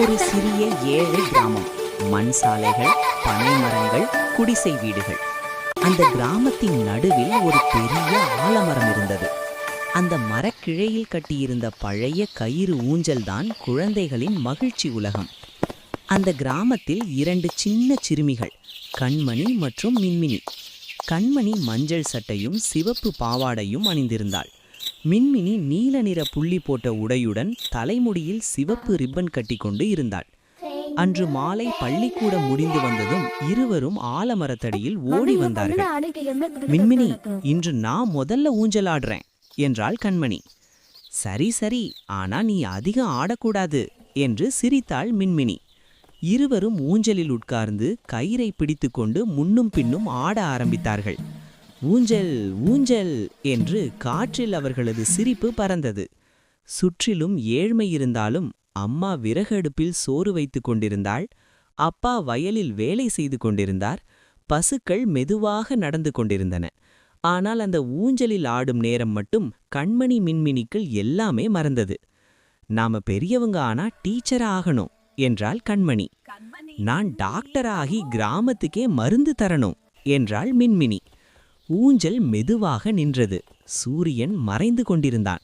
ஒரு சிறிய ஏழை கிராமம். மண் சாலைகள், பனை மரங்கள், குடிசை வீடுகள். அந்த கிராமத்தின் நடுவில் ஒரு பெரிய ஆலமரம் இருந்தது. அந்த மரக்கிளையில் கட்டியிருந்த பழைய கயிறு ஊஞ்சல்தான் குழந்தைகளின் மகிழ்ச்சி உலகம். அந்த கிராமத்தில் 2 சின்ன சிறுமிகள், கண்மணி மற்றும் மின்மினி. கண்மணி மஞ்சள் சட்டையும் சிவப்பு பாவாடையும் அணிந்திருந்தாள். மின்மினி நீல நிற புள்ளி போட்ட உடையுடன் தலைமுடியில் சிவப்பு ரிப்பன் கட்டிக்கொண்டு இருந்தாள். அன்று மாலை பள்ளிக்கூடம் முடிந்து வந்ததும் இருவரும் ஆலமரத்தடியில் ஓடி வந்தார்கள். மின்மினி, இன்று நான் முதல்ல ஊஞ்சல் ஆடுறேன் என்றாள் கண்மணி. சரி சரி, ஆனா நீ அதிகம் ஆடக்கூடாது என்று சிரித்தாள் மின்மினி. இருவரும் ஊஞ்சலில் உட்கார்ந்து கயிறை பிடித்துக்கொண்டு முன்னும் பின்னும் ஆட ஆரம்பித்தார்கள். ஊஞ்சல் ஊஞ்சல் என்று காற்றில் அவர்களது சிரிப்பு பறந்தது. சுற்றிலும் ஏழ்மை இருந்தாலும் அம்மா விறகு அடுப்பில் சோறு வைத்து கொண்டிருந்தாள். அப்பா வயலில் வேலை செய்து கொண்டிருந்தார். பசுக்கள் மெதுவாக நடந்து கொண்டிருந்தன. ஆனால் அந்த ஊஞ்சலில் ஆடும் நேரம் மட்டும் கண்மணி மின்மினிக்கள் எல்லாமே மறந்தது. நாம பெரியவங்க ஆனா டீச்சர் ஆகணும் என்றாள் கண்மணி. நான் டாக்டராகி கிராமத்துக்கே மருந்து தரணும் என்றாள் மின்மினி. ஊஞ்சல் மெதுவாக நின்றது. சூரியன் மறைந்து கொண்டிருந்தான்.